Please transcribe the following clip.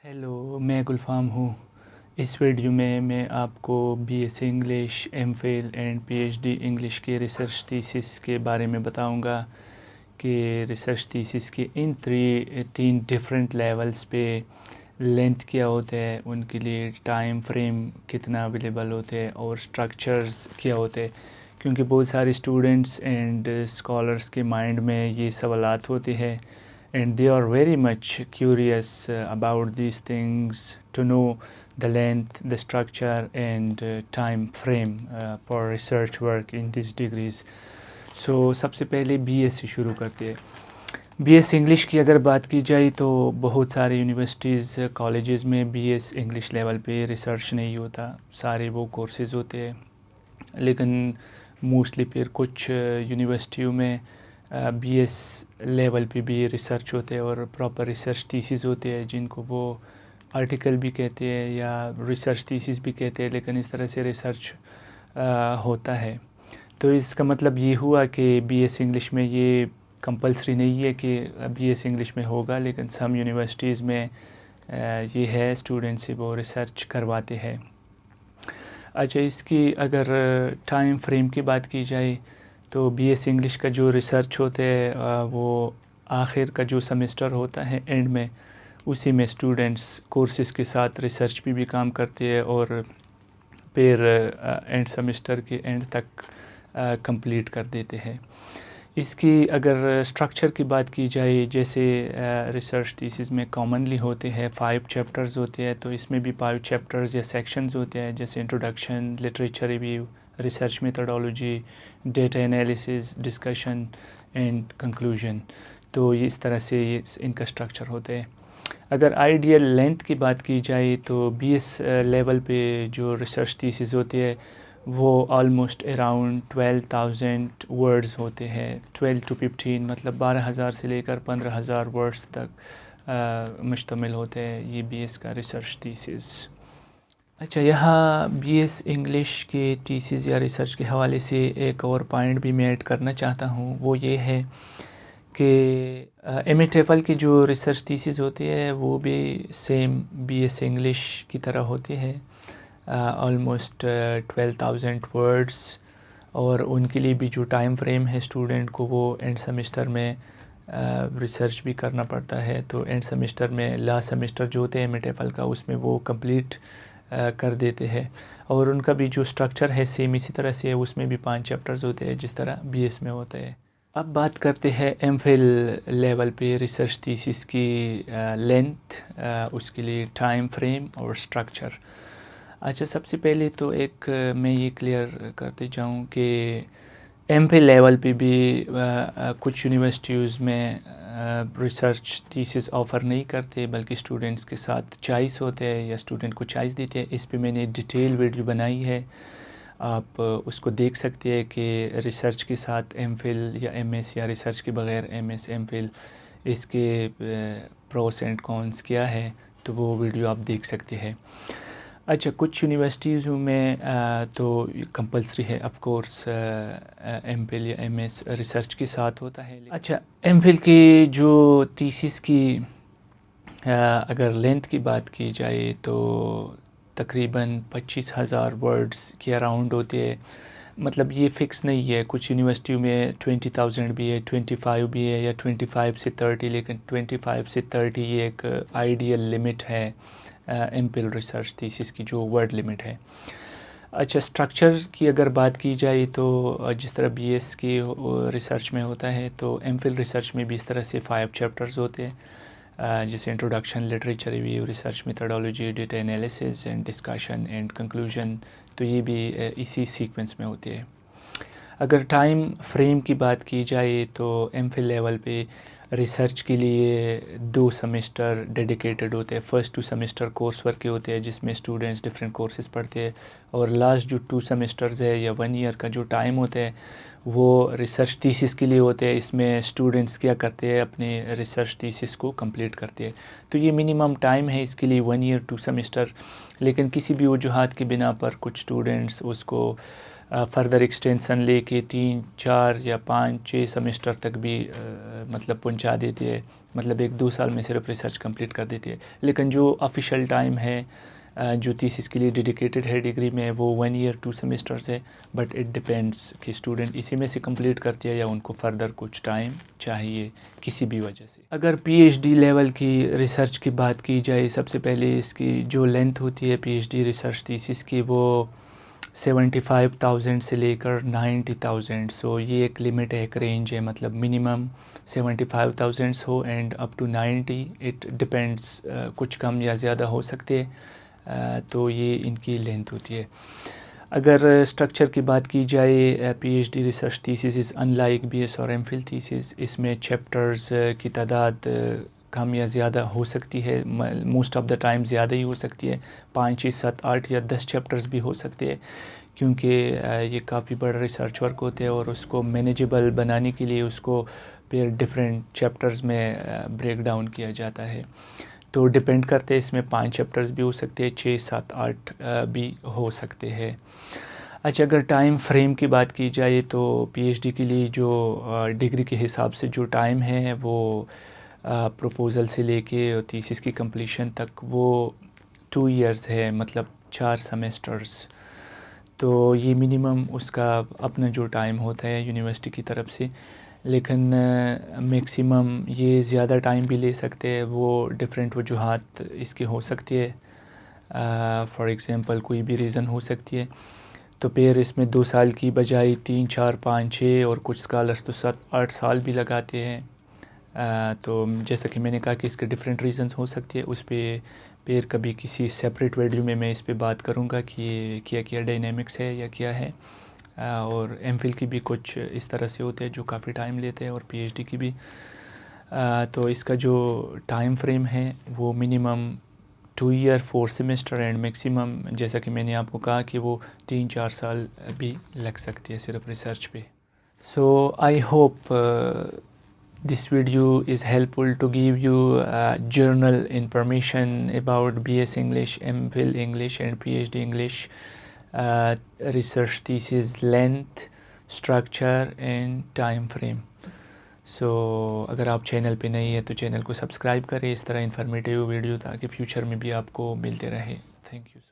Hello, میں گلفام ہوں۔ اس video میں آپ کو B S C English, M Phil and P H D English کے ریسرچ تھیسس کے بارے میں بتاؤں گا کہ ریسرچ تھیسس کے ان تین ڈیفرنٹ لیولز پہ لینتھ کیا ہوتا ہے، ان کے لیے ٹائم فریم کتنا اویلیبل ہوتے ہیں اور اسٹرکچرز کیا ہوتے ہیں، کیونکہ بہت سارے اسٹوڈنٹس اینڈ اسکالرس کے مائنڈ میں یہ سوالات ہوتے ہیں and they are very much curious about these things to know the length, the structure and time frame for research work in these degrees. So سب سے پہلے بی ایس سے شروع کرتے ہیں۔ بی ایس انگلش کی اگر بات کی جائے تو بہت سارے یونیورسٹیز کالجز میں بی ایس انگلش لیول پہ ریسرچ نہیں ہوتا، سارے وہ کورسز ہوتے ہیں، لیکن موسٹلی پھر کچھ یونیورسٹیوں میں بی ایس لیول پہ بھی ریسرچ ہوتے ہیں اور پراپر ریسرچ تھیسس ہوتے ہیں، جن کو وہ آرٹیکل بھی کہتے ہیں یا ریسرچ تھیسس بھی کہتے ہیں، لیکن اس طرح سے ریسرچ ہوتا ہے۔ تو اس کا مطلب یہ ہوا کہ بی ایس انگلش میں یہ کمپلسری نہیں ہے کہ بی ایس انگلش میں ہوگا، لیکن سم یونیورسٹیز میں یہ ہے، اسٹوڈنٹ سے وہ ریسرچ کرواتے ہیں۔ اچھا، اس کی اگر ٹائم فریم کی بات کی جائے تو بی ایس انگلش کا جو ریسرچ ہوتا ہے وہ آخر کا جو سیمسٹر ہوتا ہے اینڈ میں، اسی میں اسٹوڈنٹس کورسز کے ساتھ ریسرچ پہ بھی کام کرتے ہیں اور پھر اینڈ سیمسٹر کے اینڈ تک کمپلیٹ کر دیتے ہیں۔ اس کی اگر اسٹرکچر کی بات کی جائے، جیسے ریسرچ تھیسس میں کامنلی ہوتے ہیں 5 چیپٹرز ہوتے ہیں، تو اس میں بھی 5 چیپٹرز یا سیکشنز ہوتے ہیں، جیسے introduction, literature review, research methodology, data analysis, discussion and conclusion. تو اس طرح سے ان کا اسٹرکچر ہوتا ہے۔ اگر آئیڈیل لینتھ کی بات کی جائے تو بی ایس لیول پہ جو ریسرچ تھیسس ہوتے ہیں وہ آلموسٹ اراؤنڈ 12,000 ورڈز ہوتے ہیں، 12 to 15، مطلب 12,000 سے لے کر 15,000 ورڈز تک مشتمل ہوتے ہیں یہ بی ایس کا ریسرچ تھیسس۔ اچھا، یہاں بی ایس انگلش کے تھیسس یا ریسرچ کے حوالے سے ایک اور پوائنٹ بھی میں ایڈ کرنا چاہتا ہوں، وہ یہ ہے کہ ایم اے ٹیفل کی جو ریسرچ تھیسس ہوتی ہے وہ بھی سیم بی ایس انگلش کی طرح ہوتی ہے، آلموسٹ 12,000 ورڈز، اور ان کے لیے بھی جو ٹائم فریم ہے اسٹوڈنٹ کو وہ اینڈ سیمسٹر میں ریسرچ بھی کرنا پڑتا ہے، تو اینڈ سیمسٹر میں لاسٹ سیمسٹر جو ہوتے ہیں ایم اے ٹیفل کا، اس میں وہ کمپلیٹ کر دیتے ہیں، اور ان کا بھی جو اسٹرکچر ہے سیم اسی طرح سے ہے، اس میں بھی 5 چیپٹرز ہوتے ہیں جس طرح بی ایس میں ہوتا ہے۔ اب بات کرتے ہیں ایم فل لیول پہ ریسرچ تھیسس کی لینتھ، اس کے لیے ٹائم فریم اور اسٹرکچر۔ اچھا، سب سے پہلے تو ایک میں یہ کلیئر کرتے جاؤں کہ ایم فل لیول پہ بھی کچھ یونیورسٹیز میں ریسرچ تھیسس آفر نہیں کرتے، بلکہ اسٹوڈنٹس کے ساتھ چوائس ہوتے ہیں یا اسٹوڈنٹ کو چوائس دیتے ہیں۔ اس پہ میں نے ڈیٹیل ویڈیو بنائی ہے، آپ اس کو دیکھ سکتے ہیں کہ ریسرچ کے ساتھ ایم فل یا ایم ایس، یا ریسرچ کے بغیر ایم ایس ایم فل، اس کے پروس اینڈ کونس کیا ہے، تو وہ ویڈیو آپ دیکھ سکتے ہیں۔ اچھا، کچھ یونیورسٹیزوں میں تو کمپلسری ہے آف کورس ایم فل یا ایم ایس ریسرچ کے ساتھ ہوتا ہے۔ اچھا، ایم فل کی جو تھیسس کی اگر لینتھ کی بات کی جائے تو تقریباً 25,000 ورڈز کے اراؤنڈ ہوتے ہیں، مطلب یہ فکس نہیں ہے، کچھ یونیورسٹیوں میں 20,000 بھی ہے، 25 بھی ہے، یا 25 سے 30، لیکن 25 سے 30 یہ ایک آئیڈیل لمٹ ہے ایم فل ریسرچ تھیسس کی، جو ورڈ لمٹ ہے۔ اچھا، اسٹرکچر کی اگر بات کی جائے تو جس طرح بی ایس کی ریسرچ میں ہوتا ہے، تو ایم فل ریسرچ میں بھی اس طرح سے 5 چیپٹرز ہوتے ہیں، جیسے introduction, literature review, research methodology, data analysis and discussion and conclusion, تو یہ بھی اسی سیکوینس میں ہوتے ہیں۔ اگر ٹائم فریم کی بات کی جائے تو ایم فل لیول پہ ریسرچ کے لیے 2 سیمسٹر ڈیڈیکیٹڈ ہوتے ہیں۔ فرسٹ 2 سیمسٹر کورس ورک کے ہوتے ہیں جس میں اسٹوڈنٹس ڈفرینٹ کورسز پڑھتے ہیں، اور لاسٹ جو 2 سیمسٹرز ہے یا 1 ایئر کا جو ٹائم ہوتا ہے وہ ریسرچ تھیسس کے لیے ہوتے ہیں۔ اس میں اسٹوڈنٹس کیا کرتے ہیں، اپنے ریسرچ تھیسس کو کمپلیٹ کرتے ہیں، تو یہ منیمم ٹائم ہے اس کے لیے 1 ایئر 2 سیمسٹر، لیکن کسی بھی وجوہات کی بنا پر کچھ اسٹوڈنٹس اس کو فردر ایکسٹینشن لے کے 3 4 یا 5 6 سیمسٹر تک بھی مطلب پہنچا دیتی ہے، مطلب 1 2 سال میں صرف ریسرچ کمپلیٹ کر دیتی ہے. لیکن جو آفیشیل ٹائم ہے جو تھیسس کے لیے ڈیڈیکیٹڈ ہے ڈگری میں، وہ 1 ایئر 2 سیمسٹرز ہے. بٹ اٹ ڈپینڈس کہ اسٹوڈنٹ اسی میں سے کمپلیٹ کرتی ہے یا ان کو فردر کچھ ٹائم چاہیے کسی بھی وجہ سے. اگر پی ایچ ڈی لیول کی ریسرچ کی بات کی جائے، سب سے پہلے اس کی جو لینتھ ہوتی ہے P H D research thesis کی، وہ 75,000 سے لے کر 90,000. سو یہ ایک لمٹ ہے، ایک رینج ہے، مطلب منیمم 75,000 ہو and up to 90. It depends, کچھ کم یا زیادہ ہو سکتے ہیں. تو یہ ان کی لینتھ ہوتی ہے. اگر اسٹرکچر کی بات کی جائے، P H D research thesis is unlike B S اور ایم فل تھیسس. اس میں چیپٹرز کی تعداد کم یا زیادہ ہو سکتی ہے، موسٹ آف دا ٹائم زیادہ ہی ہو سکتی ہے. 5 6 7 8 یا 10 چیپٹرز بھی ہو سکتے ہیں، کیونکہ یہ کافی بڑا ریسرچ ورک ہوتے ہیں اور اس کو مینیجیبل بنانے کے لیے اس کو پھر ڈفرینٹ چیپٹرز میں بریک ڈاؤن کیا جاتا ہے. تو ڈپینڈ کرتے ہیں، اس میں 5 چیپٹرز بھی ہو سکتے ہیں، 6 7 8 بھی ہو سکتے ہیں. اچھا، اگر ٹائم فریم کی بات کی جائے تو پی ایچ ڈی کے لیے جو ڈگری کے حساب سے جو ٹائم ہے وہ پروپوزل سے لے کے تھیسس کی کمپلیشن تک وہ 2 ایئرز ہے، مطلب 4 سیمسٹرز. تو یہ منیمم اس کا اپنا جو ٹائم ہوتا ہے یونیورسٹی کی طرف سے. لیکن میکسیمم یہ زیادہ ٹائم بھی لے سکتے ہیں، وہ ڈفرینٹ وجوہات اس کی ہو سکتی ہے. فار ایگزامپل کوئی بھی ریزن ہو سکتی ہے، تو پھر اس میں 2 سال کی بجائے 3 4 5 6 اور کچھ اسکالرس تو 7 8 سال بھی لگاتے ہیں. تو جیسا کہ میں نے کہا کہ اس کے ڈفرینٹ ریزنز ہو سکتی ہے. اس پہ پھر کبھی کسی سیپریٹ ویڈیو میں اس پہ بات کروں گا کہ کیا ڈائنامکس ہے یا کیا ہے. اور ایم فل کی بھی کچھ اس طرح سے ہوتے ہیں جو کافی ٹائم لیتے ہیں، اور پی ایچ ڈی کی بھی. تو اس کا جو ٹائم فریم ہے وہ minimum 2 year 4 semester and maximum, جیسا کہ میں نے آپ کو کہا کہ وہ 3 4 سال بھی لگ سکتی ہے صرف ریسرچ پہ. So I hope this video is helpful to give you journal information about BS English, MPhil English and PhD English, research thesis length, structure and time frame. سو اگر آپ چینل پہ نہیں ہے تو چینل کو سبسکرائب کریں اس طرح انفارمیٹیو ویڈیو، تاکہ فیوچر میں بھی آپ کو ملتے رہے. Thank you.